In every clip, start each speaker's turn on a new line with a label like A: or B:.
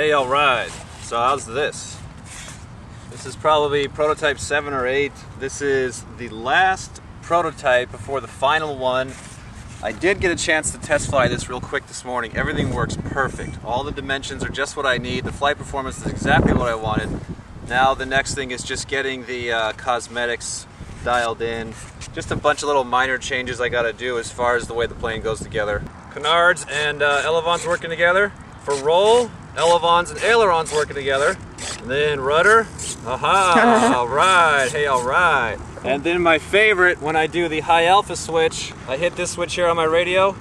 A: Hey, all right. So how's this? This is probably prototype 7 or 8. This is the last prototype before the final one. I did get a chance to test fly this real quick this morning. Everything works perfect. All the dimensions are just what I need. The flight performance is exactly what I wanted. Now the next thing is just getting the cosmetics dialed in. Just a bunch of little minor changes I gotta do as far as the way the plane goes together. Canards and elevons working together. For roll, elevons and ailerons working together. And then rudder, aha, all right, hey, all right. And then my favorite, when I do the high alpha switch, I hit this switch here on my radio,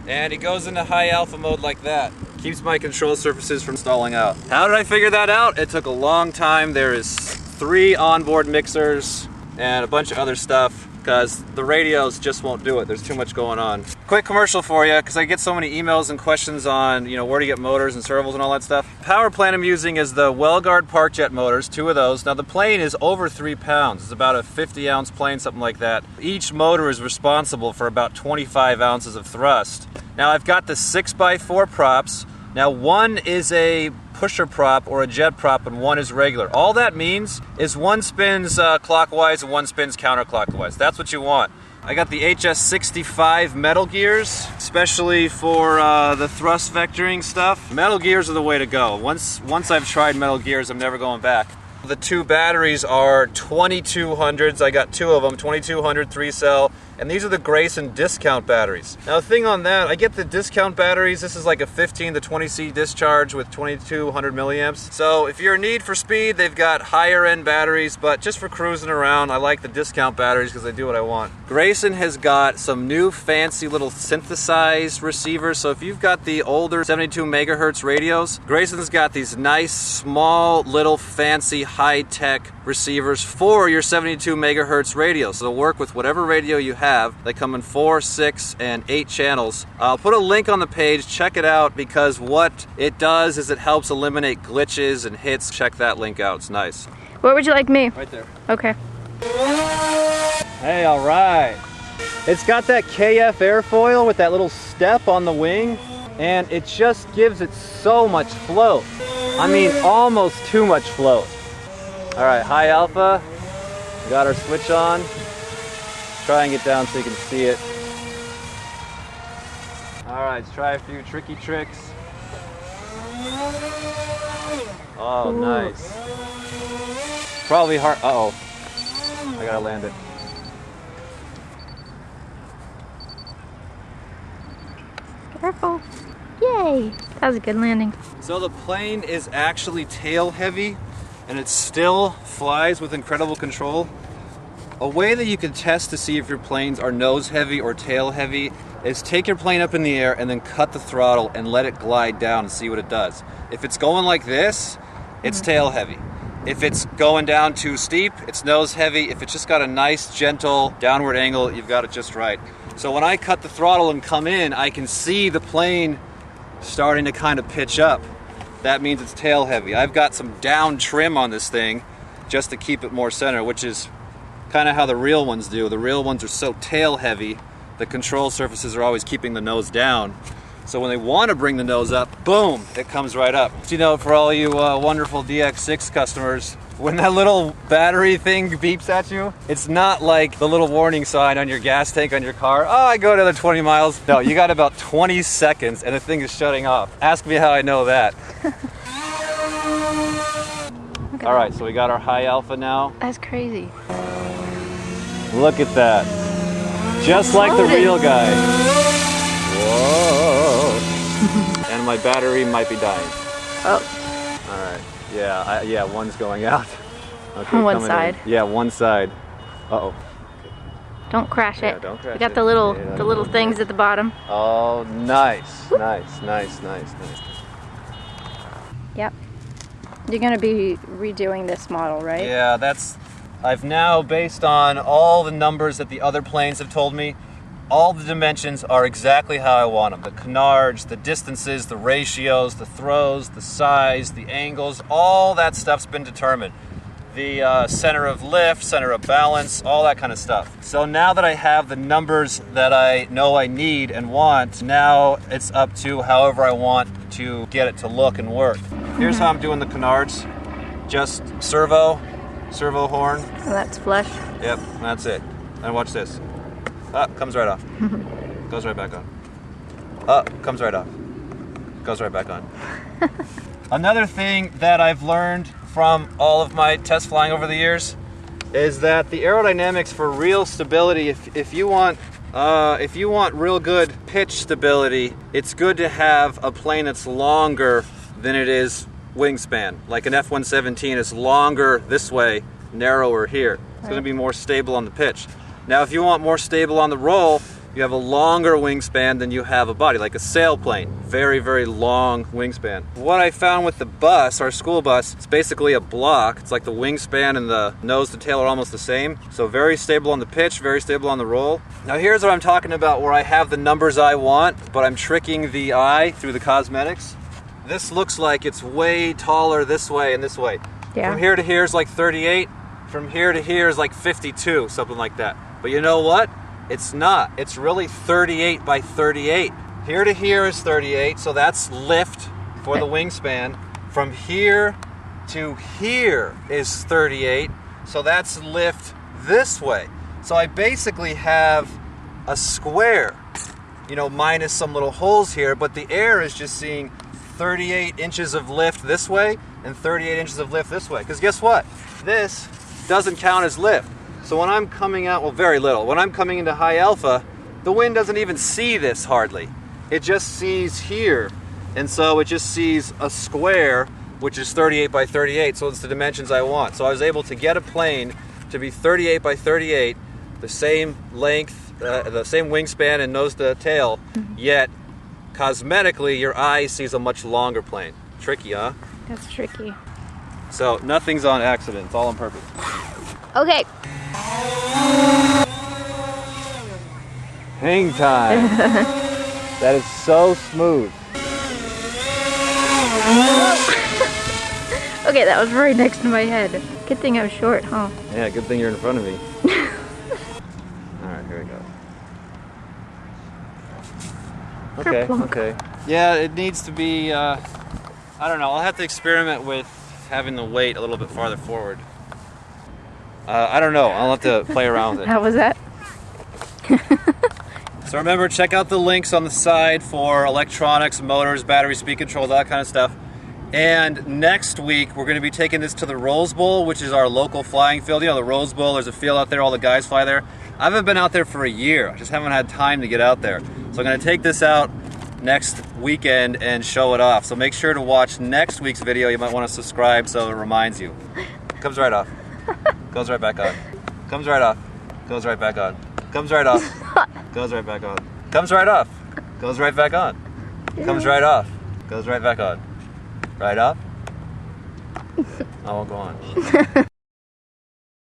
A: and it goes into high alpha mode like that. Keeps my control surfaces from stalling out. How did I figure that out? It took a long time. There is 3 onboard mixers and a bunch of other stuff, because the radios just won't do it. There's too much going on. Quick commercial for you, because I get so many emails and questions on, where to get motors and servos and all that stuff. Power plant I'm using is the Wellguard Park Jet motors, 2 of those. Now the plane is over 3 pounds. It's about a 50-ounce plane, something like that. Each motor is responsible for about 25 ounces of thrust. Now I've got the 6x4 props. Now one is a pusher prop or a jet prop and one is regular. All that means is one spins clockwise and one spins counterclockwise. That's what you want. I got the HS65 metal gears, especially for the thrust vectoring stuff. Metal gears are the way to go. Once I've tried metal gears, I'm never going back. The 2 batteries are 2200s. I got 2 of them, 2200 3-cell, and these are the Grayson discount batteries. Now the thing on that, I get the discount batteries. This is like a 15 to 20C discharge with 2200 milliamps. So if you're in need for speed, they've got higher end batteries, but just for cruising around, I like the discount batteries because they do what I want. Grayson has got some new fancy little synthesized receivers. So if you've got the older 72 megahertz radios, Grayson's got these nice, small, little fancy high-tech receivers for your 72 megahertz radio. So they'll work with whatever radio you have. They come in 4, 6, and 8 channels. I'll put a link on the page. Check it out, because what it does is it helps eliminate glitches and hits. Check that link out. It's nice.
B: Where would you like me?
A: Right there.
B: Okay.
A: Hey, all right. It's got that KF airfoil with that little step on the wing, and it just gives it so much float. I mean, almost too much float. All right, high alpha. We got our switch on. Try and get down so you can see it. All right, let's try a few tricky tricks. Oh, ooh. Nice. Probably hard. Uh-oh. I gotta land it.
B: Careful. Yay. That was a good landing.
A: So the plane is actually tail heavy, and it still flies with incredible control. A way that you can test to see if your planes are nose heavy or tail heavy is take your plane up in the air and then cut the throttle and let it glide down and see what it does. If it's going like this, it's tail heavy. If it's going down too steep, it's nose heavy. If it's just got a nice, gentle downward angle, you've got it just right. So when I cut the throttle and come in, I can see the plane starting to kind of pitch up. That means it's tail heavy. I've got some down trim on this thing just to keep it more center, which is kind of how the real ones do. The real ones are so tail heavy, the control surfaces are always keeping the nose down. So when they want to bring the nose up, boom, it comes right up. For all you wonderful DX6 customers, when that little battery thing beeps at you, it's not like the little warning sign on your gas tank on your car. Oh, I go another 20 miles. No, you got about 20 seconds and the thing is shutting off. Ask me how I know that. Okay. All right, so we got our high alpha now.
B: That's crazy.
A: Look at that. Just like the real guy. Whoa. And my battery might be dying.
B: Oh.
A: All right. Yeah, one's going out. Okay,
B: on one side.
A: In. Yeah, one side. Uh-oh.
B: Don't crash it.
A: Yeah, don't crash it.
B: You got the little things at the bottom.
A: Oh, nice. Whoop. Nice.
B: Yep. You're going to be redoing this model, right?
A: Yeah, I've now, based on all the numbers that the other planes have told me, all the dimensions are exactly how I want them. The canards, the distances, the ratios, the throws, the size, the angles, all that stuff's been determined. the center of lift, center of balance, all that kind of stuff. So now that I have the numbers that I know I need and want, now it's up to however I want to get it to look and work. Here's how I'm doing the canards. Just servo horn.
B: So that's flush.
A: Yep, that's it. And watch this. Up, comes right off. Goes right back on. Up, comes right off. Goes right back on. Another thing that I've learned from all of my test flying over the years is that the aerodynamics for real stability, if you want real good pitch stability, it's good to have a plane that's longer than it is wingspan. Like an F-117 is longer this way, narrower here. It's going to be more stable on the pitch. Now if you want more stable on the roll, you have a longer wingspan than you have a body, like a sailplane. Very, very long wingspan. What I found with the bus, our school bus, it's basically a block. It's like the wingspan and the nose to tail are almost the same. So very stable on the pitch, very stable on the roll. Now here's what I'm talking about where I have the numbers I want, but I'm tricking the eye through the cosmetics. This looks like it's way taller this way and this way.
B: Yeah.
A: From here to here is like 38. From here to here is like 52, something like that. But you know what? It's not. It's really 38 by 38. Here to here is 38, so that's lift for the wingspan. From here to here is 38, so that's lift this way. So I basically have a square, you know, minus some little holes here, but the air is just seeing 38 inches of lift this way and 38 inches of lift this way. Because guess what? This doesn't count as lift. So when I'm coming out, well, very little. When I'm coming into high alpha, the wind doesn't even see this hardly. It just sees here. And so it just sees a square, which is 38 by 38. So it's the dimensions I want. So I was able to get a plane to be 38 by 38, the same length, the same wingspan and nose to tail, yet cosmetically your eye sees a much longer plane. Tricky, huh?
B: That's tricky.
A: So nothing's on accident. It's all on purpose.
B: Okay.
A: Hang time. That is so smooth.
B: Okay, that was right next to my head. Good thing I was short, huh?
A: Yeah, good thing you're in front of me. Alright, here we go. Okay, okay. Yeah, it needs to be, I don't know, I'll have to experiment with having the weight a little bit farther forward. I don't know, I'll have to play around with it.
B: How was that?
A: So remember, check out the links on the side for electronics, motors, battery, speed control, that kind of stuff. And next week, we're going to be taking this to the Rose Bowl, which is our local flying field. You know, the Rose Bowl, there's a field out there, all the guys fly there. I haven't been out there for a year. I just haven't had time to get out there. So I'm going to take this out next weekend and show it off. So make sure to watch next week's video. You might want to subscribe so it reminds you. Comes right off. Goes right back on. Comes right off. Goes right back on. Comes right off. Goes right back on. Comes right off. Goes right back on. Comes right off. Goes right back on. Right up. I won't go on.